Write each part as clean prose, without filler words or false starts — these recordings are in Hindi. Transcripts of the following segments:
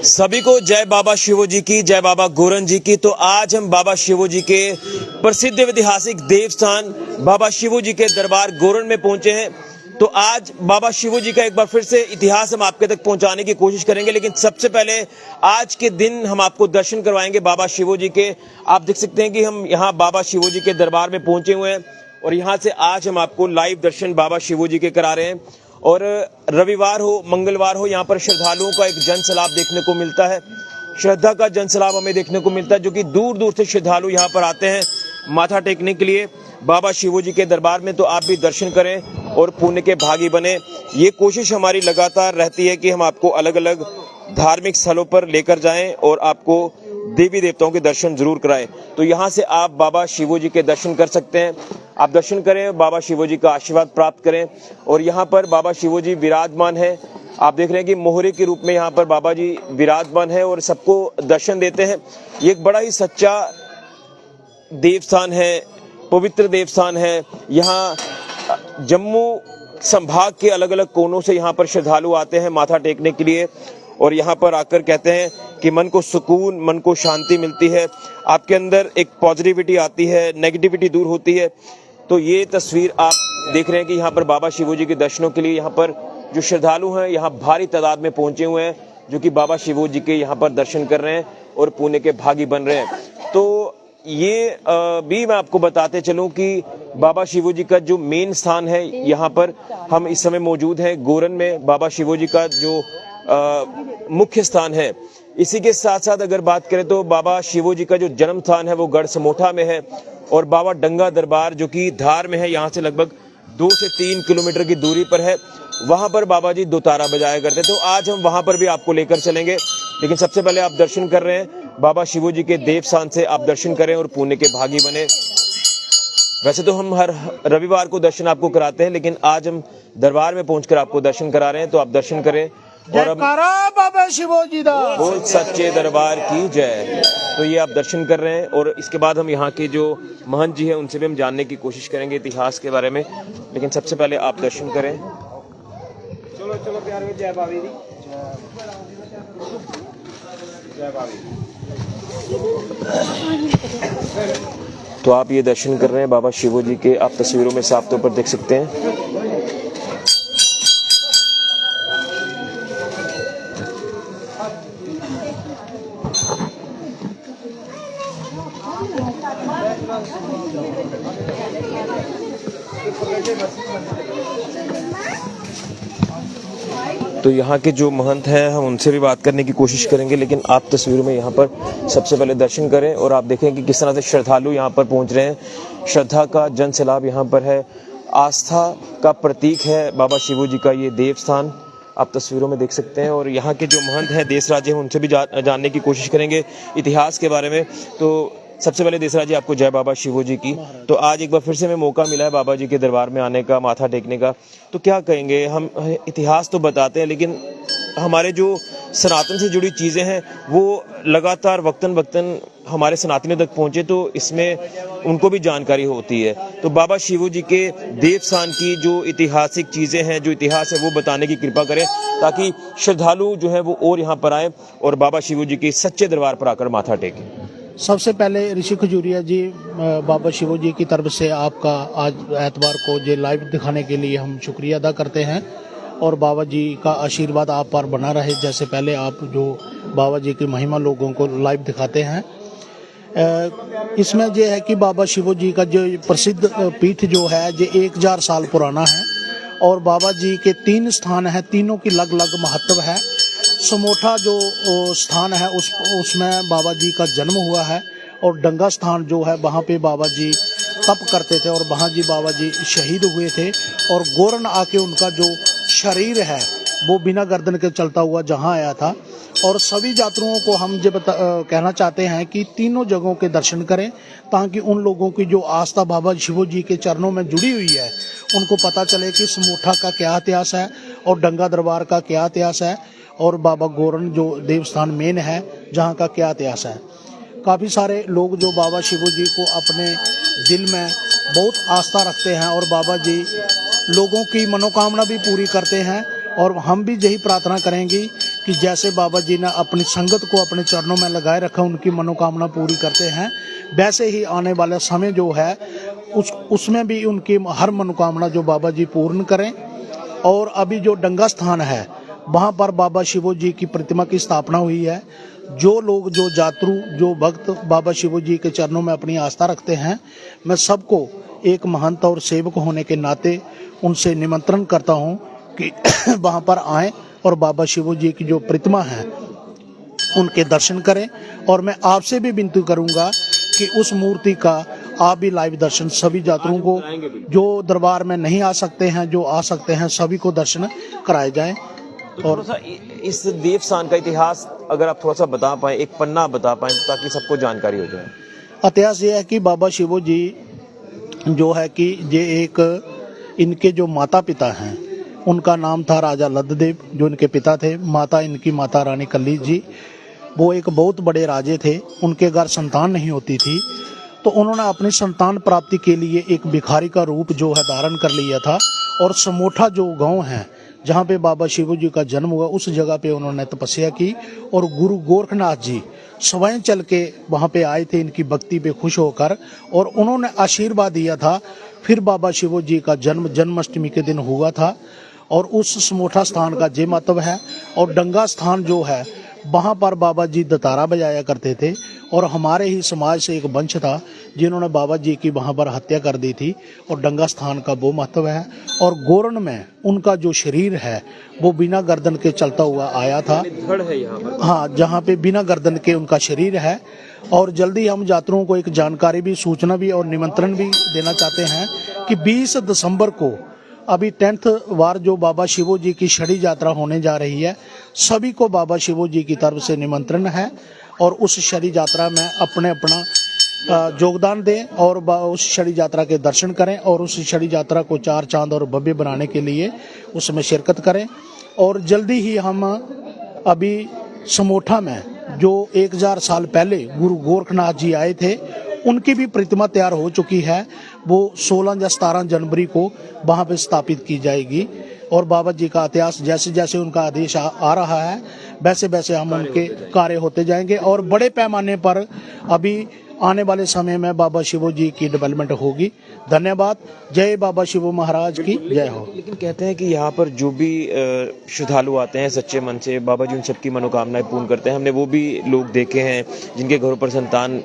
सभी को जय बाबा शिवो जी की, जय बाबा गोरन जी की। तो आज हम बाबा शिवो जी के प्रसिद्ध ऐतिहासिक देवस्थान बाबा शिवो जी के दरबार गोरन में पहुंचे हैं। तो आज बाबा शिवो जी का एक बार फिर से इतिहास हम आपके तक पहुंचाने की कोशिश करेंगे, लेकिन सबसे पहले आज के दिन हम आपको दर्शन करवाएंगे बाबा शिवो जी के। आप देख सकते हैं कि हम यहाँ बाबा शिवो जी के दरबार में पहुंचे हुए हैं और यहाँ से आज हम आपको लाइव दर्शन बाबा शिवो जी के करा रहे हैं। और रविवार हो मंगलवार हो, यहाँ पर श्रद्धालुओं का एक जनसैलाब देखने को मिलता है। श्रद्धा का जनसैलाब हमें देखने को मिलता है, जो कि दूर दूर से श्रद्धालु यहाँ पर आते हैं माथा टेकने के लिए बाबा शिवो जी के दरबार में। तो आप भी दर्शन करें और पुण्य के भागी बने। ये कोशिश हमारी लगातार रहती है कि हम आपको अलग अलग धार्मिक स्थलों पर लेकर जाएं और आपको देवी देवताओं के दर्शन जरूर कराएं। तो यहाँ से आप बाबा शिवो जी के दर्शन कर सकते हैं। आप दर्शन करें, बाबा शिवो जी का आशीर्वाद प्राप्त करें। और यहाँ पर बाबा शिवो जी विराजमान है। आप देख रहे हैं कि मोहरे के रूप में यहाँ पर बाबा जी विराजमान है और सबको दर्शन देते हैं। ये एक बड़ा ही सच्चा देवस्थान है, पवित्र देवस्थान है। यहाँ जम्मू संभाग के अलग अलग कोनों से यहाँ पर श्रद्धालु आते हैं माथा टेकने के लिए और यहाँ पर आकर कहते हैं कि मन को सुकून, मन को शांति मिलती है, आपके अंदर एक पॉजिटिविटी आती है, नेगेटिविटी दूर होती है। तो ये तस्वीर आप देख रहे हैं कि यहाँ पर बाबा शिवो जी के दर्शनों के लिए यहाँ पर जो श्रद्धालु हैं यहाँ भारी तादाद में पहुंचे हुए हैं, जो कि बाबा शिवो जी के यहाँ पर दर्शन कर रहे हैं और पुण्य के भागी बन रहे हैं। तो ये भी मैं आपको बताते चलूं कि बाबा शिवो जी का जो मेन स्थान है, यहाँ पर हम इस समय मौजूद हैं गोरन में। बाबा शिवो जी का जो मुख्य स्थान है, इसी के साथ साथ अगर बात करें तो बाबा शिवो जी का जो जन्म स्थान है वो गढ़ समोठा में है। और बाबा डंगा दरबार जो कि धार में है, यहाँ से लगभग 2 से 3 किलोमीटर की दूरी पर है, वहां पर बाबा जी दोतारा बजाया करते। तो आज हम वहां पर भी आपको लेकर चलेंगे, लेकिन सबसे पहले आप दर्शन कर रहे हैं बाबा शिवो जी के देवस्थान से। आप दर्शन करें और पुण्य के भागी बने। वैसे तो हम हर रविवार को दर्शन आपको कराते हैं, लेकिन आज हम दरबार में पहुंचकर आपको दर्शन करा रहे हैं। तो आप दर्शन करें और अब बाबा शिवो जी दा बोल सच्चे दरबार की जय। तो ये आप दर्शन कर रहे हैं और इसके बाद हम यहाँ के जो महंत जी हैं उनसे भी हम जानने की कोशिश करेंगे इतिहास के बारे में, लेकिन सबसे पहले आप दर्शन करें। चलो चलो प्यारे, जय बाबी दी, जय बाबी। तो आप ये दर्शन कर रहे हैं बाबा शिवो जी के, आप तस्वीरों में साफ तौर पर देख सकते हैं। तो यहाँ के जो महंत हैं हम उनसे भी बात करने की कोशिश करेंगे, लेकिन आप तस्वीरों में यहाँ पर सबसे पहले दर्शन करें और आप देखें कि किस तरह से श्रद्धालु यहाँ पर पहुँच रहे हैं। श्रद्धा का जन सैलाब यहाँ पर है, आस्था का प्रतीक है बाबा शिवो जी का ये देवस्थान। आप तस्वीरों में देख सकते हैं और यहाँ के जो महंत हैं देशराज हैं उनसे भी जानने की कोशिश करेंगे इतिहास के बारे में। तो सबसे पहले देशराज जी, आपको जय बाबा शिवो जी की। तो आज एक बार फिर से हमें मौका मिला है बाबा जी के दरबार में आने का, माथा टेकने का। तो क्या कहेंगे, हम इतिहास तो बताते हैं लेकिन हमारे जो सनातन से जुड़ी चीज़ें हैं वो लगातार वक्तन वक्तन हमारे सनातनियों तक पहुँचे, तो इसमें उनको भी जानकारी होती है। तो बाबा शिवो जी के देवस्थान की जो ऐतिहासिक चीज़ें हैं, जो इतिहास है, वो बताने की कृपा करें ताकि श्रद्धालु जो हैं वो और यहाँ पर आए और बाबा शिवो जी के सच्चे दरबार पर आकर माथा टेकें। सबसे पहले ऋषि खजूरिया जी, बाबा शिवो जी की तरफ से आपका आज एतवार को ये लाइव दिखाने के लिए हम शुक्रिया अदा करते हैं और बाबा जी का आशीर्वाद आप पर बना रहे। जैसे पहले आप जो बाबा जी की महिमा लोगों को लाइव दिखाते हैं, इसमें यह है कि बाबा शिवो जी का जो प्रसिद्ध पीठ जो है ये 1000 साल पुराना है और बाबा जी के 3 स्थान हैं, तीनों की अलग अलग महत्व है। समोठा जो स्थान है उसमें बाबा जी का जन्म हुआ है और डंगा स्थान जो है वहाँ पे बाबा जी तप करते थे और वहाँ जी बाबा जी शहीद हुए थे। और गोरन आके उनका जो शरीर है वो बिना गर्दन के चलता हुआ जहाँ आया था। और सभी यात्रियों को हम ये कहना चाहते हैं कि तीनों जगहों के दर्शन करें ताकि उन लोगों की जो आस्था बाबा शिवो जी के चरणों में जुड़ी हुई है उनको पता चले कि समोठा का क्या इतिहास है और डंगा दरबार का क्या इतिहास है और बाबा गोरन जो देवस्थान मेन है जहाँ का क्या इतिहास है। काफ़ी सारे लोग जो बाबा शिवो जी को अपने दिल में बहुत आस्था रखते हैं और बाबा जी लोगों की मनोकामना भी पूरी करते हैं और हम भी यही प्रार्थना करेंगे कि जैसे बाबा जी ने अपनी संगत को अपने चरणों में लगाए रखा, उनकी मनोकामना पूरी करते हैं, वैसे ही आने वाला समय जो है उसमें भी उनकी हर मनोकामना जो बाबा जी पूर्ण करें। और अभी जो डंगा स्थान है वहाँ पर बाबा शिवो जी की प्रतिमा की स्थापना हुई है। जो लोग, जो यात्रु, जो भक्त बाबा शिवो जी के चरणों में अपनी आस्था रखते हैं, मैं सबको एक महंत और सेवक होने के नाते उनसे निमंत्रण करता हूँ कि वहाँ पर आएं और बाबा शिवो जी की जो प्रतिमा है उनके दर्शन करें। और मैं आपसे भी विनती करूँगा कि उस मूर्ति का आप भी लाइव दर्शन सभी यात्रियों को, जो दरबार में नहीं आ सकते हैं, जो आ सकते हैं, सभी को दर्शन कराए जाएं। तो थोड़ा सा इस देवस्थान का इतिहास अगर आप थोड़ा सा बता पाएं, एक पन्ना बता पाएं, ताकि सबको जानकारी हो जाए। इतिहास ये है कि बाबा शिवो जी जो है कि ये एक, इनके जो माता पिता हैं उनका नाम था राजा लद्धदेव, जो इनके पिता थे। माता इनकी माता रानी कल्ली जी, वो एक बहुत बड़े राजे थे। उनके घर संतान नहीं होती थी, तो उन्होंने अपनी संतान प्राप्ति के लिए एक भिखारी का रूप जो है धारण कर लिया था। और समोठा जो गांव है जहाँ पे बाबा शिवो जी का जन्म हुआ, उस जगह पे उन्होंने तपस्या की और गुरु गोरखनाथ जी स्वयं चल के वहाँ पे आए थे इनकी भक्ति पे खुश होकर, और उन्होंने आशीर्वाद दिया था। फिर बाबा शिवो जी का जन्म जन्माष्टमी के दिन हुआ था। और उस समोठा स्थान का जे महत्व है। और डंगा स्थान जो है वहाँ पर बाबा जी दतारा बजाया करते थे, और हमारे ही समाज से एक वंश था जिन्होंने बाबा जी की वहाँ पर हत्या कर दी थी। और डंगा स्थान का वो महत्व है। और गोरन में उनका जो शरीर है वो बिना गर्दन के चलता हुआ आया था। धड़ है यहाँ पर, हाँ, जहाँ पे बिना गर्दन के उनका शरीर है। और जल्दी हम यात्रियों को एक जानकारी भी, सूचना भी और निमंत्रण भी देना चाहते हैं कि 20 दिसंबर को अभी 10th वार जो बाबा शिवो जी की छड़ी यात्रा होने जा रही है। सभी को बाबा शिवो जी की तरफ से निमंत्रण है, और उस छड़ी यात्रा में अपना योगदान दें और उस छड़ी यात्रा के दर्शन करें, और उस छड़ी यात्रा को चार चांद और भव्य बनाने के लिए उसमें शिरकत करें। और जल्दी ही हम अभी समोठा में जो 1000 साल पहले गुरु गोरखनाथ जी आए थे, उनकी भी प्रतिमा तैयार हो चुकी है। वो 16 या 17 जनवरी को वहाँ पे स्थापित की जाएगी। और बाबा जी का इतिहास, जैसे जैसे उनका आदेश आ रहा है, वैसे वैसे हम उनके कार्य होते जाएंगे। और बड़े पैमाने पर अभी आने वाले समय में बाबा शिवो जी की डेवलपमेंट होगी। धन्यवाद। जय बाबा शिवो महाराज की जय हो। लेकिन कहते हैं कि यहाँ पर जो भी श्रद्धालु आते हैं सच्चे मन से, बाबा जी उन सबकी मनोकामनाएं पूर्ण करते हैं। हमने वो भी लोग देखे हैं जिनके घरों पर संतान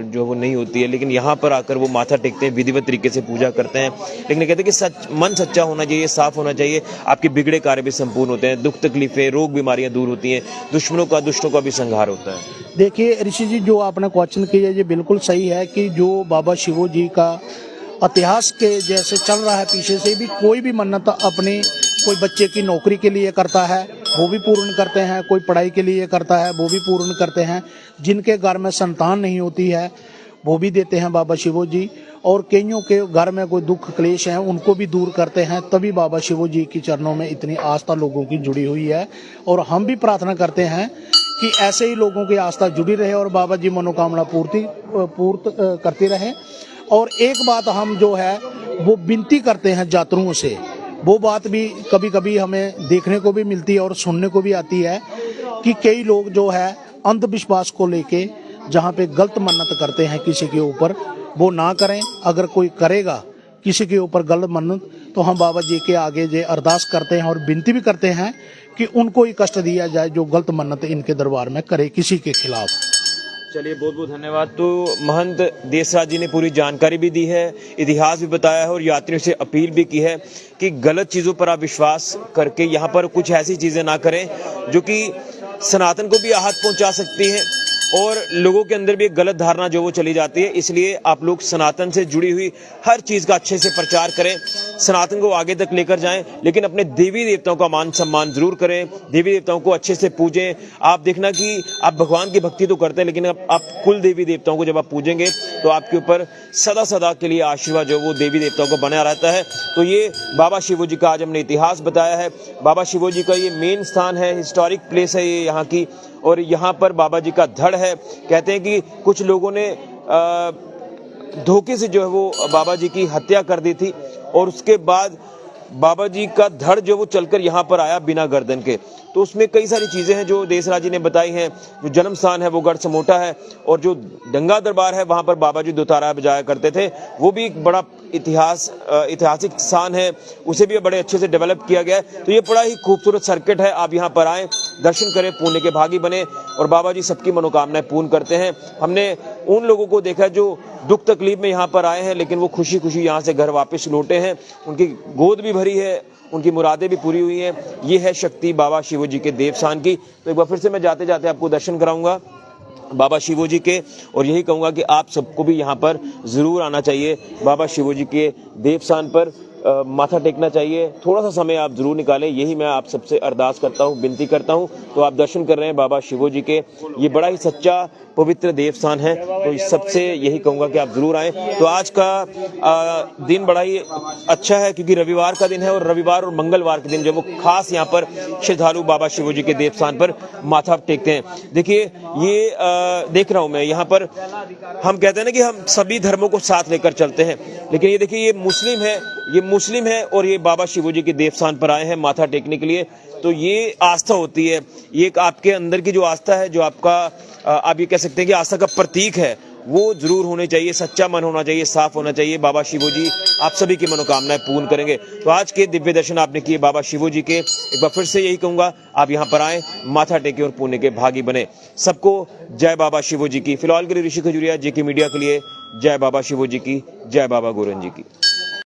जो वो नहीं होती है, लेकिन यहाँ पर आकर वो माथा टेकते हैं, विधिवत तरीके से पूजा करते हैं। लेकिन कहते हैं कि मन सच्चा होना चाहिए, साफ होना चाहिए, आपके बिगड़े कार्य भी संपूर्ण होते हैं, दुख तकलीफें, रोग बीमारियां दूर होती हैं, दुष्टों का भी संहार होता है। देखिए ऋषि जी, जो आपने क्वेश्चन किया ये बिल्कुल सही है कि जो बाबा शिवो जी का इतिहास के जैसे चल रहा है, पीछे से भी कोई भी मन्नत अपने कोई बच्चे की नौकरी के लिए करता है वो भी पूर्ण करते हैं, कोई पढ़ाई के लिए करता है वो भी पूर्ण करते हैं, जिनके घर में संतान नहीं होती है वो भी देते हैं बाबा शिवो जी। और कईयों के घर में कोई दुख क्लेश है उनको भी दूर करते हैं। तभी बाबा शिवो जी की चरणों में इतनी आस्था लोगों की जुड़ी हुई है। और हम भी प्रार्थना करते हैं कि ऐसे ही लोगों की आस्था जुड़ी रहे और बाबा जी मनोकामना पूर्त करते रहे। और एक बात हम जो है वो विनती करते हैं यात्रुओं से, वो बात भी कभी कभी हमें देखने को भी मिलती है और सुनने को भी आती है कि कई लोग जो है अंधविश्वास को लेके जहाँ पे गलत मन्नत करते हैं किसी के ऊपर, वो ना करें। अगर कोई करेगा किसी के ऊपर गलत मन्नत तो हम बाबा जी के आगे जे अरदास करते हैं और विनती भी करते हैं कि उनको ही कष्ट दिया जाए जो गलत मन्नत इनके दरबार में करे किसी के खिलाफ। चलिए, बहुत बहुत धन्यवाद। तो महंत देसराज जी ने पूरी जानकारी भी दी है, इतिहास भी बताया है और यात्रियों से अपील भी की है कि गलत चीज़ों पर आप विश्वास करके यहाँ पर कुछ ऐसी चीज़ें ना करें जो कि सनातन को भी आहत पहुँचा सकती हैं और लोगों के अंदर भी एक गलत धारणा जो वो चली जाती है। इसलिए आप लोग सनातन से जुड़ी हुई हर चीज़ का अच्छे से प्रचार करें, सनातन को आगे तक लेकर जाएं, लेकिन अपने देवी देवताओं का मान सम्मान जरूर करें, देवी देवताओं को अच्छे से पूजें। आप देखना कि आप भगवान की भक्ति तो करते हैं, लेकिन आप कुल देवी देवताओं को जब आप पूजेंगे तो आपके ऊपर सदा सदा के लिए आशीर्वाद जो वो देवी देवताओं को बना रहता है। तो ये बाबा शिवो जी का आज हमने इतिहास बताया है। बाबा शिवो जी का ये मेन स्थान है, हिस्टोरिक प्लेस है ये यहाँ की, और यहाँ पर बाबा जी का धड़ है। कहते हैं कि कुछ लोगों ने धोखे से जो है वो बाबा जी की हत्या कर दी थी और उसके बाद बाबा जी का धड़ जो वो चलकर यहाँ पर आया बिना गर्दन के, तो उसमें कई सारी चीजें हैं जो देसराज जी ने बताई हैं। जो जन्म स्थान है वो गढ़ समोटा है, और जो डंगा दरबार है वहां पर बाबा जी दोतारा बजाया करते थे, वो भी एक बड़ा ऐतिहासिक स्थान है, उसे भी बड़े अच्छे से डेवलप किया गया है। तो ये बड़ा ही खूबसूरत सर्किट है। आप यहाँ पर आएं, दर्शन करें, पुण्य के भागी बने, और बाबा जी सबकी मनोकामनाएं पूर्ण करते हैं। हमने उन लोगों को देखा जो दुख तकलीफ में यहाँ पर आए हैं, लेकिन वो खुशी खुशी यहाँ से घर वापस लौटे हैं, उनकी गोद भी भरी है, उनकी मुरादें भी पूरी हुई हैं। ये है शक्ति बाबा शिवो जी के देवस्थान की। तो एक बार फिर से मैं जाते जाते आपको दर्शन कराऊंगा बाबा शिवो जी के, और यही कहूंगा कि आप सबको भी यहाँ पर जरूर आना चाहिए। बाबा शिवो जी के देवस्थान पर माथा टेकना चाहिए, थोड़ा सा समय आप जरूर निकालें, यही मैं आप सबसे अरदास करता हूँ, विनती करता हूँ। तो आप दर्शन कर रहे हैं बाबा शिवो जी के, ये बड़ा ही सच्चा पवित्र देवस्थान है, तो सबसे यही कहूंगा कि आप जरूर आएं। तो आज का दिन बड़ा ही अच्छा है, क्योंकि रविवार का दिन है, और रविवार और मंगलवार के दिन जो वो खास यहाँ पर श्रद्धालु बाबा शिवो जी के देवस्थान पर माथा टेकते हैं। देखिए ये देख रहा हूं मैं यहाँ पर, हम कहते हैं ना कि हम सभी धर्मों को साथ लेकर चलते हैं, लेकिन ये देखिए ये मुस्लिम है और ये बाबा शिवो जी के देवस्थान पर आए हैं माथा टेकने के लिए। तो ये आस्था होती है, ये एक आपके अंदर की जो आस्था है, जो आपका आप ये कह सकते हैं कि आस्था का प्रतीक है, वो जरूर होने चाहिए, सच्चा मन होना चाहिए, साफ होना चाहिए। बाबा शिवो जी आप सभी की मनोकामनाएं पूर्ण करेंगे। तो आज के दिव्य दर्शन आपने किए बाबा शिवो जी के, एक बार फिर से यही कहूंगा आप यहाँ पर आएं, माथा टेके और पुण्य के भागी बने। सबको जय बाबा शिवो जी की। फिलहाल के लिए ऋषि खजुरिया, जेके मीडिया के लिए, जय बाबा शिवो जी की, जय बाबा गोरन जी की।